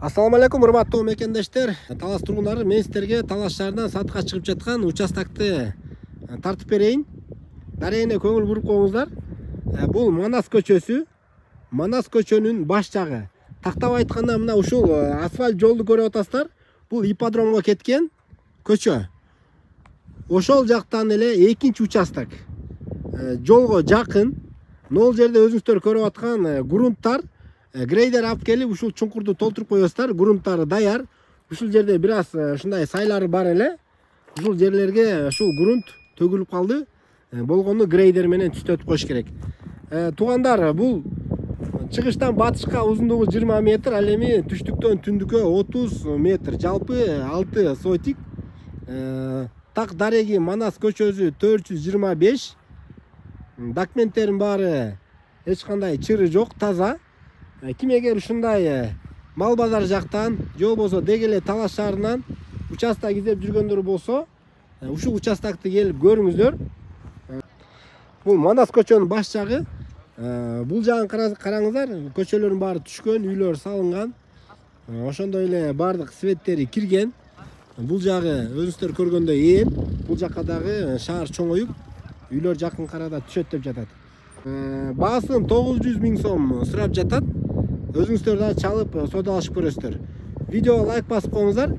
Assalamu алейкум, урматтуу мекендештер. Талас тургундары, мен сиздерге Талас шаарынан сатышка чыгып жаткан участокты тартып берейин. Дарегине көңүл буруп коюңуздар. Бул Манас көчөсү. Манас көчөнүн баш жагы. Тактап айтканда мына ушул асфальт жолду көрүп атасыздар. Бул ипподромго кеткен көчө. Ошол жактан эле экинчи участок. Жолго жакын. Нол жерде өзүңүздөр көрүп аткан грунттар. Грейдер алып келип ушул чуңкурду толтуруп коесуздар. Грунттары даяр. Ушул жерде бир аз ушундай сайлары бар эле. Ушул жерлерге ушул грунт төгүлүп калды. Болгону грейдер менен түзөтүп коюш керек. Туугандар, бул чыгыштан батышка узундугу 20 метр, ал эми түштүктөн түндүккө 30 метр. Жалпы 6 сотик. Так дареги Манас көчөсү 425. Документтерин баары эч кандай чыры жок, таза. Ким эгер ушундай мал базар жактан же болбосо деги эле Талас шаарынан участок издеп жүргөндөр болсо, ушул участокты келип көрүңүздөр. Бул Манас көчөнүн баш жагы. Бул жагын караңыздар, көчөлөрдүн баары түшкөн, үйлөр салынган. Ошондой эле бардык светтери кирген. Бул жагы өзүңүздөр көргөндөй эл. Бул жакка дагы шаар чоңоюп, үйлөр жакын карада түшөт деп жатат. Баасын 900 000 сом сурап жатат. Өзүңүздөр да чалып содалашып көрөсүздөр. Видеого лайк басып коюңуздар.